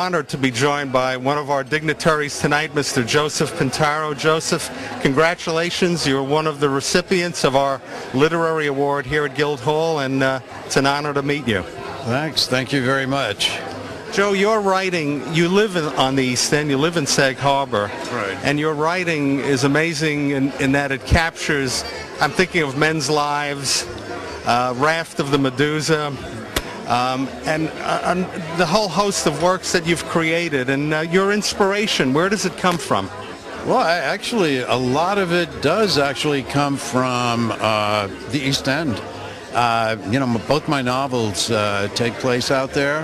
honored to be joined by one of our dignitaries tonight, Mr. Joseph Pintauro. Joseph, congratulations. You're one of the recipients of our literary award here at Guildhall, and it's an honor to meet you. Thanks. Thank you very much. Joe, your writing, you live on the East End, you live in Sag Harbor. Right. And your writing is amazing in that it captures, I'm thinking of Men's Lives, Raft of the Medusa, and the whole host of works that you've created. And your inspiration, where does it come from? Well, actually, a lot of it does actually come from the East End. Both my novels take place out there,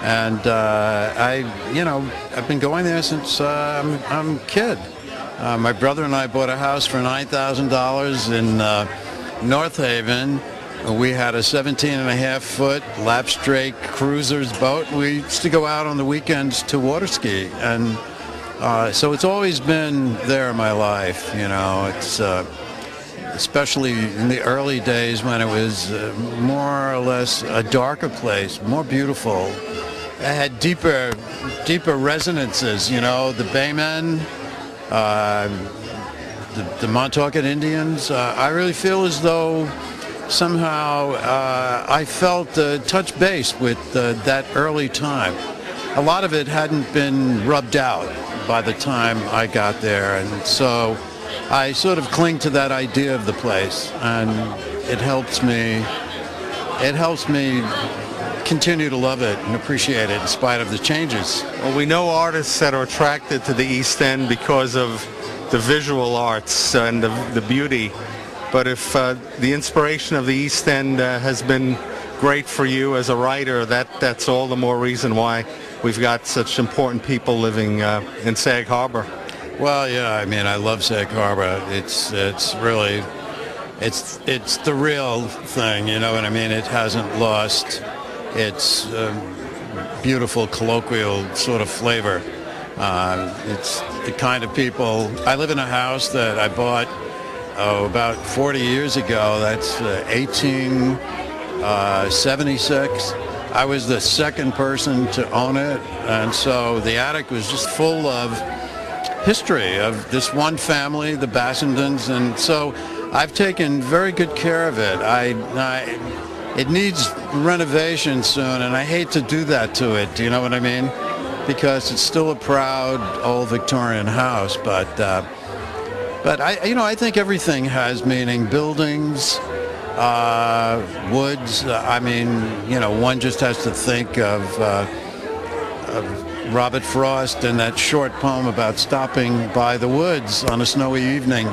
and I've been going there since I'm a kid. My brother and I bought a house for $9,000 in North Haven. We had a 17.5-foot lap strake cruiser's boat. We used to go out on the weekends to water ski, and so it's always been there in my life. It's especially in the early days when it was more or less a darker place, more beautiful. It had deeper resonances. The Baymen, the Montauk Indians. I really feel as though somehow I felt touch base with that early time. A lot of it hadn't been rubbed out by the time I got there, and so I sort of cling to that idea of the place, and it helps me continue to love it and appreciate it in spite of the changes. Well, we know artists that are attracted to the East End because of the visual arts and the beauty. But if the inspiration of the East End has been great for you as a writer, that's all the more reason why we've got such important people living in Sag Harbor. Well, yeah, I mean, I love Sag Harbor. It's really, it's the real thing, you know what I mean? It hasn't lost its beautiful colloquial sort of flavor. It's the kind of people. I live in a house that I bought about 40 years ago. That's 1876. I was the second person to own it, and so the attic was just full of history of this one family, the Bassendens, and so I've taken very good care of it. It needs renovation soon, and I hate to do that to it. Do you know what I mean? Because it's still a proud old Victorian house, but I think everything has meaning. Buildings, woods. I mean, one just has to think of Robert Frost and that short poem about stopping by the woods on a snowy evening,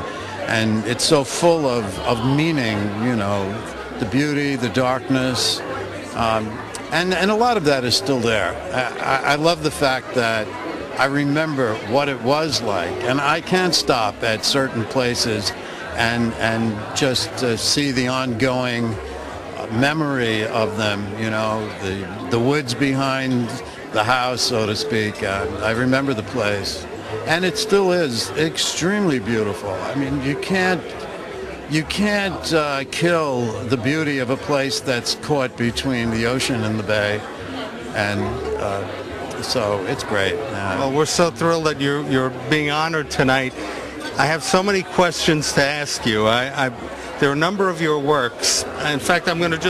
and it's so full of meaning. The beauty, the darkness, and a lot of that is still there. I love the fact that I remember what it was like, and I can't stop at certain places and just see the ongoing memory of them. The woods behind the house, so to speak. I remember the place, and it still is extremely beautiful. I mean, you can't kill the beauty of a place that's caught between the ocean and the bay, and so it's great. Well, we're so thrilled that you're being honored tonight. I have so many questions to ask you. There are a number of your works. In fact, we're going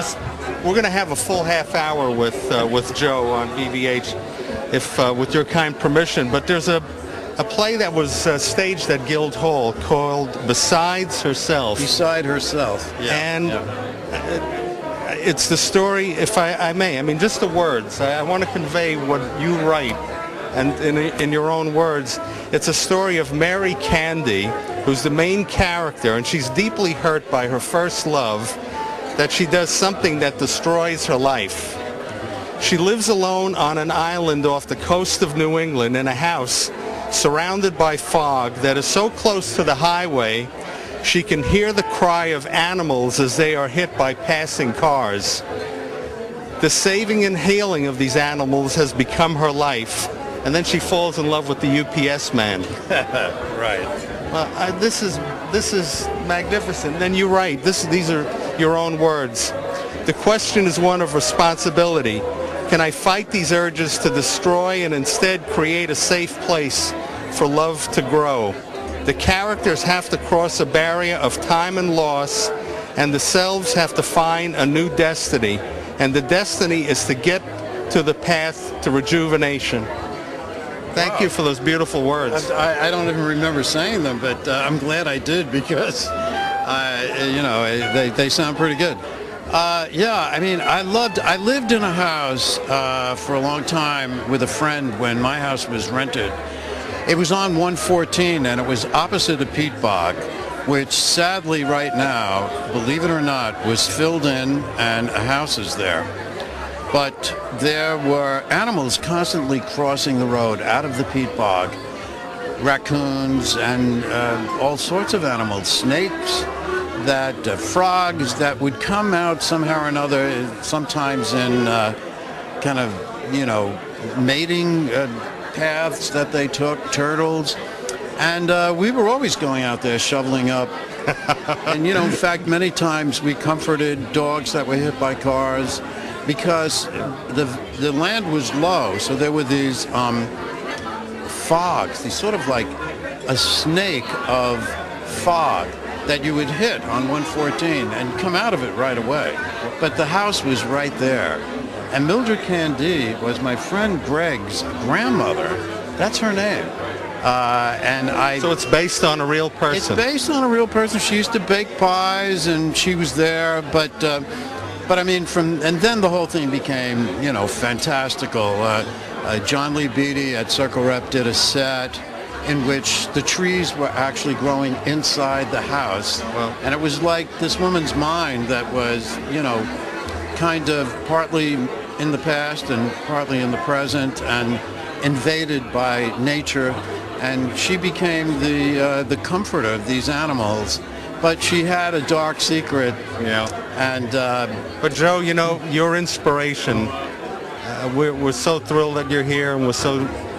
to have a full half hour with Joe on VVH, if with your kind permission. But there's a play that was staged at Guildhall called Beside Herself. Beside Herself. Yeah. And it's the story, if I may. I mean, just the words. I want to convey what you write, and in your own words. It's a story of Mary Candy, who's the main character, and she's deeply hurt by her first love, that she does something that destroys her life. She lives alone on an island off the coast of New England in a house surrounded by fog that is so close to the highway she can hear the cry of animals as they are hit by passing cars. The saving and healing of these animals has become her life, and then she falls in love with the UPS man. Right. Well, this is magnificent. And you write, these are your own words. The question is one of responsibility. can I fight these urges to destroy and instead create a safe place for love to grow? The characters have to cross a barrier of time and loss, and the selves have to find a new destiny. And the destiny is to get to the path to rejuvenation. Thank you for those beautiful words. I don't even remember saying them, but I'm glad I did because, you know, they sound pretty good. Yeah, I mean, I lived in a house for a long time with a friend when my house was rented. It was on 114, and it was opposite of Peat Bog, which sadly right now, believe it or not, was filled in and a house is there. But there were animals constantly crossing the road out of the peat bog, raccoons and all sorts of animals, snakes, frogs that would come out somehow or another, sometimes in kind of, you know, mating paths that they took, turtles. And we were always going out there shoveling up. And, you know, in fact, many times we comforted dogs that were hit by cars because the land was low. So there were these fogs, these sort of like a snake of fog that you would hit on 114 and come out of it right away. But the house was right there. And Mildred Candy was my friend Greg's grandmother. That's her name. So it's based on a real person. It's based on a real person. She used to bake pies, and she was there. But I mean, and then the whole thing became, you know, fantastical. John Lee Beatty at Circle Rep did a set in which the trees were actually growing inside the house. Wow. And it was like this woman's mind that was, you know, kind of partly in the past and partly in the present and invaded by nature. And she became the comforter of these animals. But she had a dark secret. Yeah. And but Joe, you know, your inspiration. We're so thrilled that you're here, and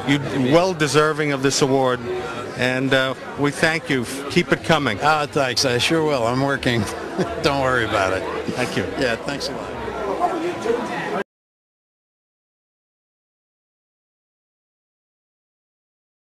you're well deserving of this award. And we thank you. Keep it coming. Thanks. I sure will. I'm working. Don't worry about it. Thank you. Yeah. Thanks a lot.